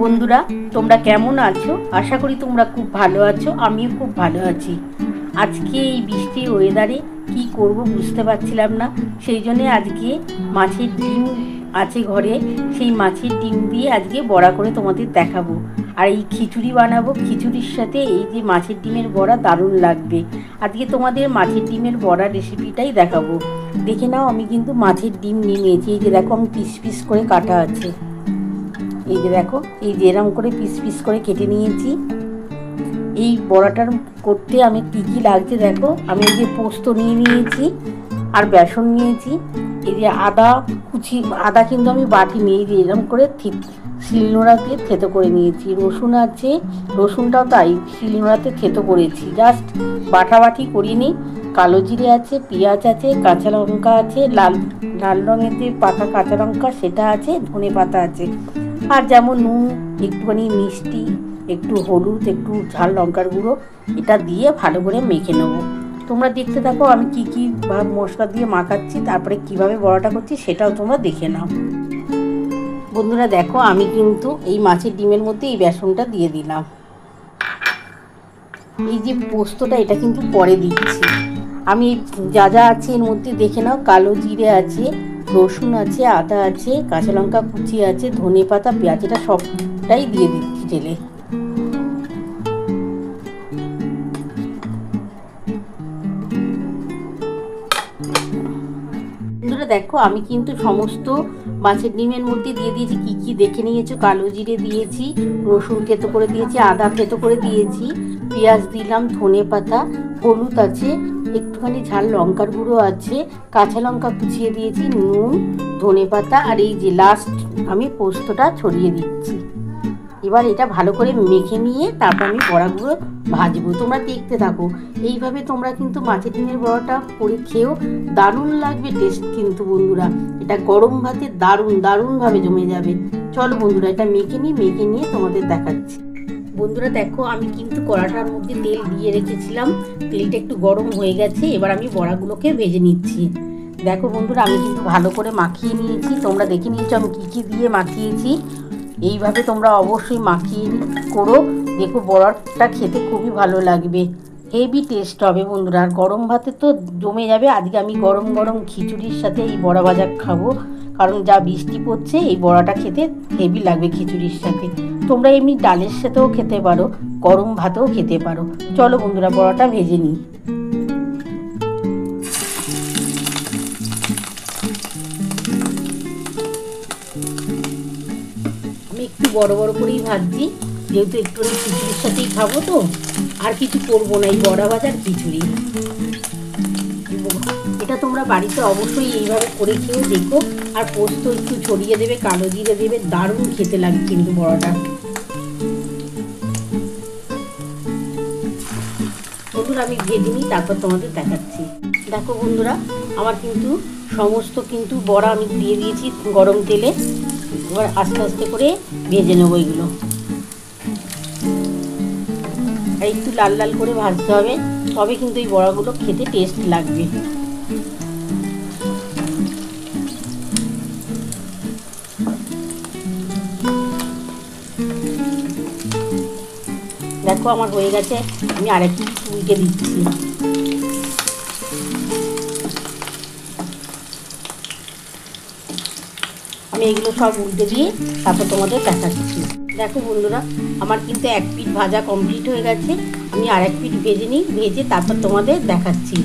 বন্ধুরা, তোমরা কেমন আছো? আশা করি তোমরা খুব ভালো আছো। আমিও খুব ভালো আছি। আজকে এই বৃষ্টির ওয়েদারে কি করব বুঝতে পারছিলাম না, সেই জন্যে আজকে মাছের ডিম আছে ঘরে, সেই মাছের ডিম দিয়ে আজকে বড়া করে তোমাদের দেখাবো। আর এই খিচুড়ি বানাবো, খিচুড়ির সাথে এই যে মাছের ডিমের বড়া দারুণ লাগবে। আজকে তোমাদের মাছের ডিমের বড়া রেসিপিটাই দেখাবো। দেখে নাও, আমি কিন্তু মাছের ডিম নিয়ে নিয়েছি। এই যে দেখো, আমি পিস পিস করে কাটা আছে। এই যে দেখো, এই যে এরম করে পিস পিস করে কেটে নিয়েছি। এই বড়াটার করতে আমি কী কী লাগছে দেখো, আমি এই যে পোস্ত নিয়ে নিয়েছি আর বেসন নিয়েছি। এই যে আদা কুচি, আদা কিন্তু আমি বাটিনি, এই যে এরম করে শিলনোড়াতে থেতো করে নিয়েছি। রসুন আছে, রসুনটাও তাই শিলনোড়াতে থেতো করেছি, জাস্ট বাটাবাটি করিনি। কালো জিরে আছে, পেঁয়াজ আছে, কাঁচা লঙ্কা আছে, লাল লাল রঙের যে পাতা কাঁচা লঙ্কা সেটা আছে, ধনে পাতা আছে। আর যেমন নুন, একটুখানি মিষ্টি, একটু হলুদ, একটু ঝাল লঙ্কার গুঁড়ো, এটা দিয়ে ভালো করে মেখে নেবো। তোমরা দেখতে থাকো আমি কি কি মশলা দিয়ে মাখাচ্ছি, তারপরে কিভাবে বড়াটা করছি সেটাও তোমরা দেখে নাও। বন্ধুরা দেখো, আমি কিন্তু এই মাছের ডিমের মধ্যে এই বেসনটা দিয়ে দিলাম। এই যে পোস্তটা, এটা কিন্তু পরে দিচ্ছি। আমি যা যা আছে এর মধ্যে দেখে নাও। কালো জিরে আছে, রসুন আছে, আদা আছে, কাঁচা লঙ্কা কুচি আছে, ধনে পাতা, পেঁয়াজ, এটা সবটাই দিয়ে দিচ্ছি তেলে। বন্ধুরা দেখো, আমি কিন্তু সমস্ত মাছের ডিমের মধ্যে দিয়ে দিয়েছি। কি কি দেখে নিয়েছো, কালো জিরে দিয়েছি, রসুন থেতো করে দিয়েছি, আদা থেতো করে দিয়েছি, পেঁয়াজ দিলাম, ধনে পাতা, হলুদ আছে, একটুখানি ঝাল লঙ্কার গুঁড়ো আছে, কাঁচা লঙ্কা কুচিয়ে দিয়েছি, নুন, ধনে পাতা, আর এই যে লাস্ট আমি পোস্তটা ছড়িয়ে দিচ্ছি। এবার এটা ভালো করে মেখে নিয়ে তারপর আমি বড়াগুলো ভাজবো। তোমরা দেখতে থাকো। এইভাবে তোমরা কিন্তু মাছের ডিমের বড়াটা করে খেয়েও দারুণ লাগবে টেস্ট কিন্তু বন্ধুরা। এটা গরম ভাতে দারুণ দারুণভাবে জমে যাবে। চলো বন্ধুরা, এটা মেখে নিয়ে তোমাদের দেখাচ্ছি। বন্ধুরা দেখো, আমি কিন্তু কড়াটার মধ্যে তেল দিয়ে রেখেছিলাম, তেলটা একটু গরম হয়ে গেছে। এবার আমি বড়াগুলোকে ভেজে নিচ্ছি। দেখো বন্ধুরা, আমি কিন্তু ভালো করে মাখিয়ে নিয়েছি। তোমরা দেখে নিয়েছো আমি কী কী দিয়ে মাখিয়েছি। এইভাবে তোমরা অবশ্যই মাখিয়ে করো, দেখো বড়াটা খেতে খুবই ভালো লাগবে, হেভি টেস্ট হবে বন্ধুরা। আর গরম ভাতে তো জমে যাবে। আজকে আমি গরম গরম খিচুড়ির সাথে এই বড়া ভাজা খাবো, কারণ যা বৃষ্টি পড়ছে এই বড়াটা খেতে হেভি লাগবে খিচুড়ির সাথে। তোমরা এমনি ডালের সাথেও খেতে পারো, গরম ভাতেও খেতে পারো। চলো বন্ধুরা, বড়াটা ভেজে নিই। একটু বড় বড় করেই ভাজছি, যেহেতু একটু খিচুড়ির সাথেই খাবো, তো আর কিছু করবো না, এই বড়া ভাজার খিচুড়ি। এটা তোমরা বাড়িতে অবশ্যই এইভাবে করে খেয়েও দেখো। আর পোস্ত একটু ছড়িয়ে দেবে, কালো জিরে দেবে, দারুণ খেতে লাগে কিন্তু বড়াটা। বন্ধুরা আমি ভেজে নিই, তারপর তোমাদের দেখাচ্ছি। দেখো বন্ধুরা, আমার কিন্তু সমস্ত কিন্তু বড়া আমি দিয়ে দিয়েছি গরম তেলে। এবার আস্তে আস্তে করে ভেজে নেবো এগুলো। আর একটু লাল লাল করে ভাজতে হবে, তবে কিন্তু এই বড়াগুলো খেতে টেস্ট লাগবে। দেখো আমার হয়ে গেছে, আমি আরেকটু উল্টে দিচ্ছি। আমি এগুলো সব উল্টে দিয়ে তারপর তোমাদের দেখাচ্ছি। দেখো বন্ধুরা, আমার কিন্তু এক পিঠ ভাজা কমপ্লিট হয়ে গেছে। আমি আর এক পিঠ ভেজে নিই, ভেজে তারপর তোমাদের দেখাচ্ছি।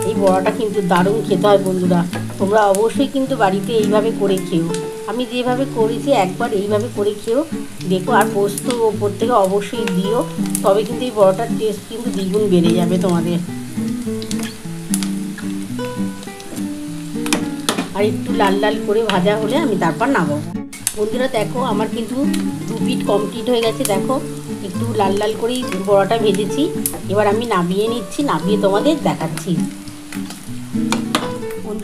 এই বড়াটা কিন্তু দারুণ খেতে হয় বন্ধুরা। তোমরা অবশ্যই কিন্তু বাড়িতে এইভাবে করে খেও। আমি যেভাবে করেছি একবার এইভাবে করে খেও দেখো। আর পোস্ত ওপর থেকে অবশ্যই দিও, তবে কিন্তু এই বড়াটার টেস্ট কিন্তু দ্বিগুণ বেড়ে যাবে তোমাদের। আর একটু লাল লাল করে ভাজা হলে আমি তারপর নামাবো। বন্ধুরা দেখো, আমার কিন্তু 2 পিঠ কমপ্লিট হয়ে গেছে। দেখো একটু লাল লাল করেই বড়াটা ভেজেছি। এবার আমি নামিয়ে নিচ্ছি, নামিয়ে তোমাদের দেখাচ্ছি।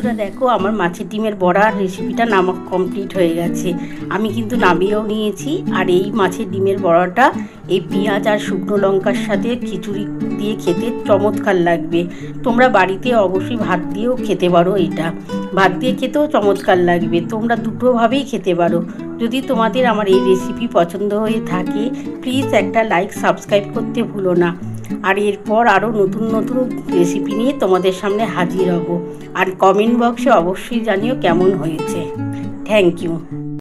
বন্ধুরা দেখো, আমার মাছের ডিমের বড়ার রেসিপিটা কমপ্লিট হয়ে গেছে। আমি কিন্তু নামিয়েও নিয়েছি। আর এই মাছের ডিমের বড়াটা এই পেঁয়াজ আর শুকনো লঙ্কার সাথে খিচুড়ি দিয়ে খেতে চমৎকার লাগবে। তোমরা বাড়িতে অবশ্যই ভাত দিয়েও খেতে পারো। এটা ভাত দিয়ে খেতেও চমৎকার লাগবে। তোমরা দুটোভাবেই খেতে পারো। যদি তোমাদের আমার এই রেসিপি পছন্দ হয়ে থাকে, প্লিজ একটা লাইক সাবস্ক্রাইব করতে ভুলো না। আর এরপর আরও নতুন নতুন রেসিপি নিয়ে তোমাদের সামনে হাজির হব। আর কমেন্ট বক্সে অবশ্যই জানিও কেমন হয়েছে। Thank you.